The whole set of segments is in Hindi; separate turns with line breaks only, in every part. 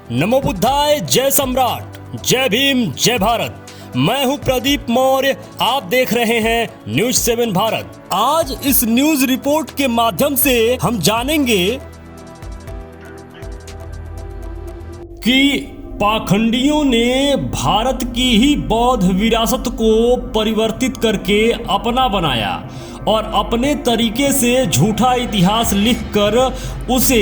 नमो बुद्धाय, जय सम्राट, जय भीम, जय भारत। मैं हूं प्रदीप मौर्य, आप देख रहे हैं न्यूज 7 भारत। आज इस न्यूज रिपोर्ट के माध्यम से हम जानेंगे कि पाखंडियों ने भारत की ही बौद्ध विरासत को परिवर्तित करके अपना बनाया और अपने तरीके से झूठा इतिहास लिखकर उसे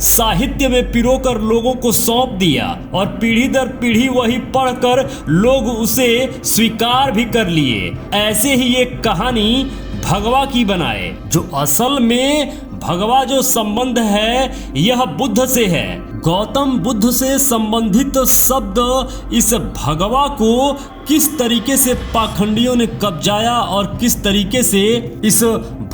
साहित्य में पिरोकर लोगों को सौंप दिया और पीढ़ी दर पीढ़ी वही पढ़कर लोग उसे स्वीकार भी कर लिए। ऐसे ही एक कहानी भगवा की बनाए, जो असल में भगवा जो संबंध है यह बुद्ध से है। गौतम बुद्ध से संबंधित शब्द इस भगवा को किस तरीके से पाखंडियों ने कब्जाया और किस तरीके से इस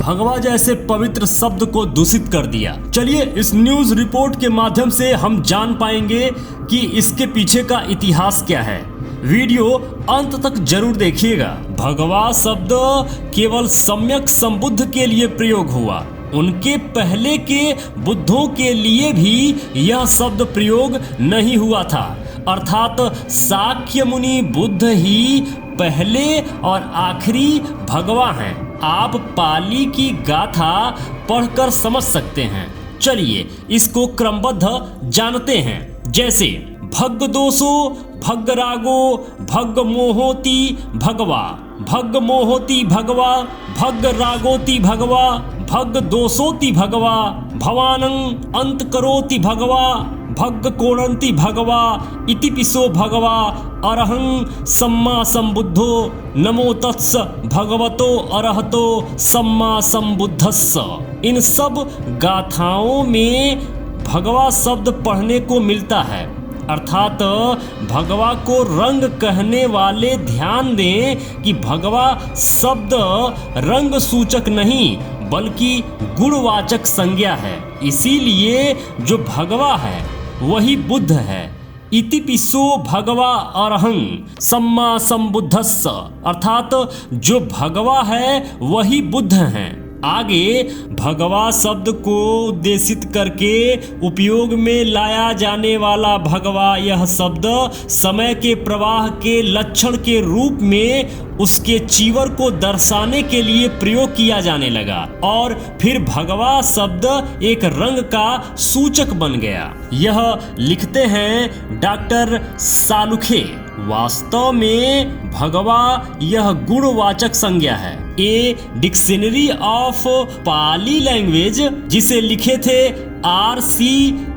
भगवा जैसे पवित्र शब्द को दूषित कर दिया। चलिए इस न्यूज रिपोर्ट के माध्यम से हम जान पाएंगे कि इसके पीछे का इतिहास क्या है। वीडियो अंत तक जरूर देखिएगा। भगवा शब्द केवल सम्यक संबुद्ध के लिए प्रयोग हुआ, उनके पहले के बुद्धों के लिए भी यह शब्द प्रयोग नहीं हुआ था। अर्थात शाक्य मुनि बुद्ध ही पहले और आखिरी भगवा हैं। आप पाली की गाथा पढ़कर समझ सकते हैं। चलिए इसको क्रमबद्ध जानते हैं। जैसे भग्ग दोषो भग्ग रागो भग्ग मोहोति भगवा, भग्ग मोहोति भगवा, भग्ग रागोति भगवा, भग्ग दोषोति भगवा, भवानं अंत करोति भगवा, भग्ग कोणंति भगवा, इति पिसो भगवा, अरहं सम्मा संबुद्धो, नमो तत्स भगवतो अरहतो सम्मा संबुद्धस्स। इन सब गाथाओं में भगवा शब्द पढ़ने को मिलता है। अर्थात भगवा को रंग कहने वाले ध्यान दें कि भगवा शब्द रंग सूचक नहीं बल्कि गुणवाचक संज्ञा है। इसीलिए जो भगवा है वही बुद्ध है। इति पिसो भगवा अरहं सम्मा संबुद्धस्स, अर्थात जो भगवा है वही बुद्ध हैं। आगे भगवा शब्द को उद्देशित करके उपयोग में लाया जाने वाला भगवा यह शब्द समय के प्रवाह के लक्षण के रूप में उसके चीवर को दर्शाने के लिए प्रयोग किया जाने लगा और फिर भगवा शब्द एक रंग का सूचक बन गया। यह लिखते हैं डॉक्टर सालुखे। वास्तव में भगवा यह गुणवाचक संज्ञा है। A dictionary of Pali language जिसे लिखे थे R.C.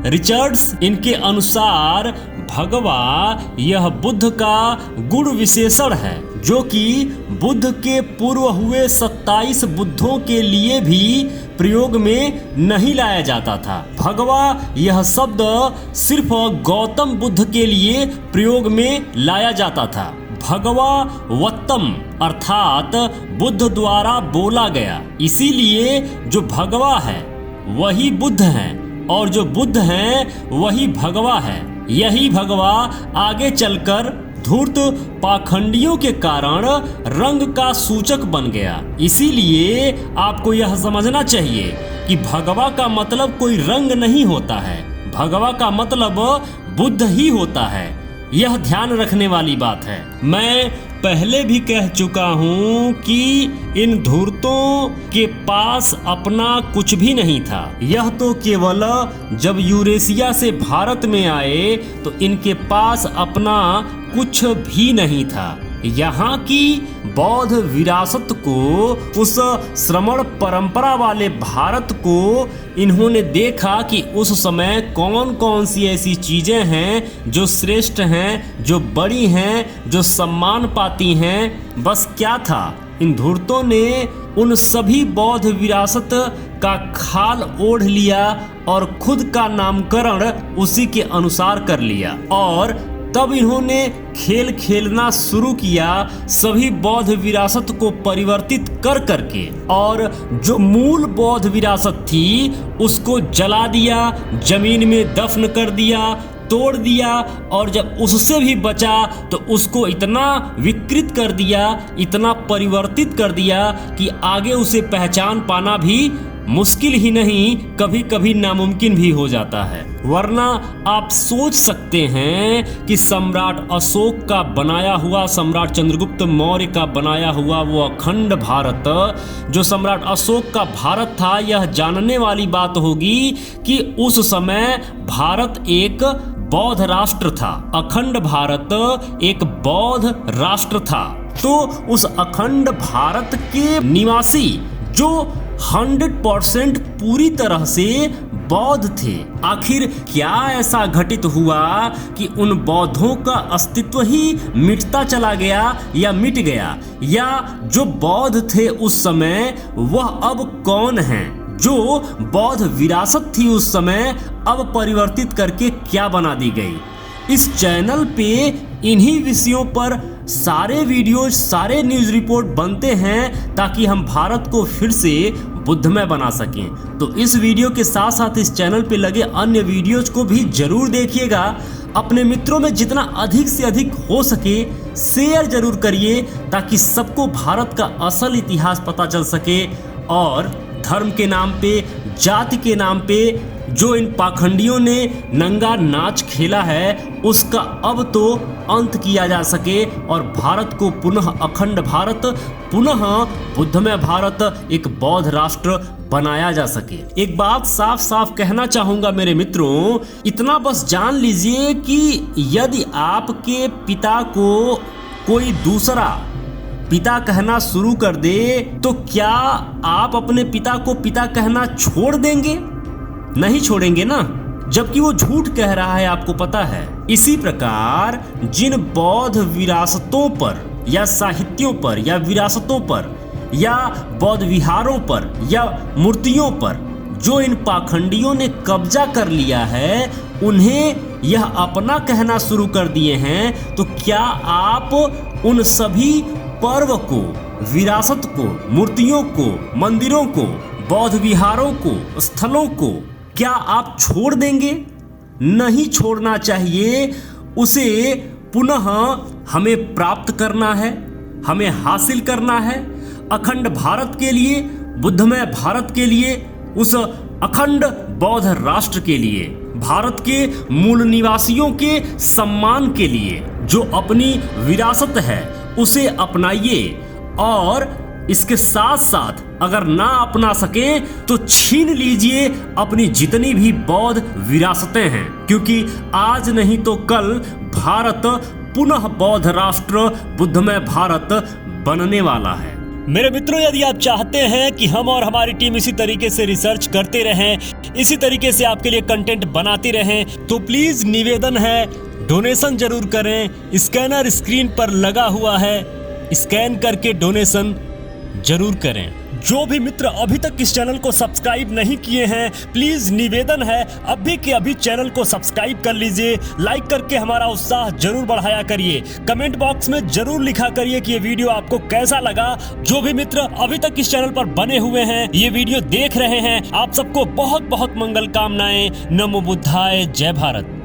रिचर्ड्स, इनके अनुसार भगवा यह बुद्ध का गुण विशेषण है जो कि बुद्ध के पूर्व हुए 27 बुद्धों के लिए भी प्रयोग में नहीं लाया जाता था। भगवा यह शब्द सिर्फ गौतम बुद्ध के लिए प्रयोग में लाया जाता था। भगवा वत्तम अर्थात बुद्ध द्वारा बोला गया, इसीलिए जो भगवा है वही बुद्ध हैं और जो बुद्ध हैं वही भगवा है। यही भगवा आगे चलकर धूर्त पाखंडियों के कारण रंग का सूचक बन गया। इसीलिए आपको यह समझना चाहिए कि भगवा का मतलब कोई रंग नहीं होता है, भगवा का मतलब बुद्ध ही होता है। यह ध्यान रखने वाली बात है। मैं पहले भी कह चुका हूँ कि इन धूर्तों के पास अपना कुछ भी नहीं था। यह तो केवल जब यूरेशिया से भारत में आए तो इनके पास अपना कुछ भी नहीं था। यहाँ की बौद्ध विरासत को, उस श्रमण परंपरा वाले भारत को इन्होंने देखा कि उस समय कौन कौन सी ऐसी चीज़ें हैं जो श्रेष्ठ हैं, जो बड़ी हैं, जो सम्मान पाती हैं। बस क्या था, इन धूर्तों ने उन सभी बौद्ध विरासत का खाल ओढ़ लिया और खुद का नामकरण उसी के अनुसार कर लिया और तब इन्होंने खेल खेलना शुरू किया सभी बौद्ध विरासत को परिवर्तित कर करके, और जो मूल बौद्ध विरासत थी उसको जला दिया, जमीन में दफन कर दिया, तोड़ दिया, और जब उससे भी बचा तो उसको इतना विकृत कर दिया, इतना परिवर्तित कर दिया कि आगे उसे पहचान पाना भी मुश्किल ही नहीं कभी कभी नामुमकिन भी हो जाता है। वरना आप सोच सकते हैं कि सम्राट अशोक का बनाया हुआ, सम्राट चंद्रगुप्त मौर्य का बनाया हुआ वो अखंड भारत, जो सम्राट अशोक का भारत था, यह जानने वाली बात होगी कि उस समय भारत एक बौद्ध राष्ट्र था। अखंड भारत एक बौद्ध राष्ट्र था। तो उस अखंड भारत के निवासी जो 100% पूरी तरह से बौद्ध थे, आखिर क्या ऐसा घटित हुआ कि उन बौद्धों का अस्तित्व ही मिटता चला गया या मिट गया, या जो बौद्ध थे उस समय वह अब कौन हैं? जो बौद्ध विरासत थी उस समय अब परिवर्तित करके क्या बना दी गई? इस चैनल पे इन्हीं विषयों पर सारे वीडियोज, सारे न्यूज़ रिपोर्ट बनते हैं ताकि हम भारत को फिर से बुद्धमय बना सकें। तो इस वीडियो के साथ साथ इस चैनल पे लगे अन्य वीडियोज को भी जरूर देखिएगा। अपने मित्रों में जितना अधिक से अधिक हो सके शेयर जरूर करिए ताकि सबको भारत का असल इतिहास पता चल सके और धर्म के नाम पे, जाति के नाम पे जो इन पाखंडियों ने नंगा नाच खेला है उसका अब तो अंत किया जा सके और भारत को पुनः अखंड भारत, पुनः बुद्धमय भारत, एक बौद्ध राष्ट्र बनाया जा सके। एक बात साफ साफ कहना चाहूंगा मेरे मित्रों, इतना बस जान लीजिए कि यदि आपके पिता को कोई दूसरा पिता कहना शुरू कर दे तो क्या आप अपने पिता को पिता कहना छोड़ देंगे? नहीं छोड़ेंगे ना, जबकि वो झूठ कह रहा है, आपको पता है। इसी प्रकार जिन बौद्ध विरासतों पर या साहित्यों पर या विरासतों पर या बौद्ध विहारों पर या मूर्तियों पर जो इन पाखंडियों ने कब्जा कर लिया है, उन्हें यह अपना कहना शुरू कर दिए हैं, तो क्या आप उन सभी पर्व को, विरासत को, मूर्तियों को, मंदिरों को, बौद्ध विहारों को, स्थलों को क्या आप छोड़ देंगे? नहीं छोड़ना चाहिए। उसे पुनः हमें प्राप्त करना है, हमें हासिल करना है। अखंड भारत के लिए, बुद्धमय भारत के लिए, उस अखंड बौद्ध राष्ट्र के लिए, भारत के मूल निवासियों के सम्मान के लिए जो अपनी विरासत है उसे अपनाइए और इसके साथ साथ अगर ना अपना सके तो छीन लीजिए अपनी जितनी भी बौद्ध विरासतें हैं, क्योंकि आज नहीं तो कल भारत पुनः बौद्ध राष्ट्र, बुद्धमय भारत बनने वाला है। मेरे मित्रों, यदि आप चाहते हैं कि हम और हमारी टीम इसी तरीके से रिसर्च करते रहें, इसी तरीके से आपके लिए कंटेंट बनाते रहें, तो प्लीज निवेदन है डोनेशन जरूर करें। स्कैनर स्क्रीन पर लगा हुआ है, स्कैन करके डोनेशन जरूर करें। जो भी मित्र अभी तक इस चैनल को सब्सक्राइब नहीं किए हैं, प्लीज निवेदन है अभी के अभी चैनल को सब्सक्राइब कर लीजिए। लाइक करके हमारा उत्साह जरूर बढ़ाया करिए। कमेंट बॉक्स में जरूर लिखा करिए कि ये वीडियो आपको कैसा लगा। जो भी मित्र अभी तक इस चैनल पर बने हुए हैं, ये वीडियो देख रहे हैं, आप सबको बहुत बहुत मंगल कामनाएं। नमो बुद्धाय, जय भारत।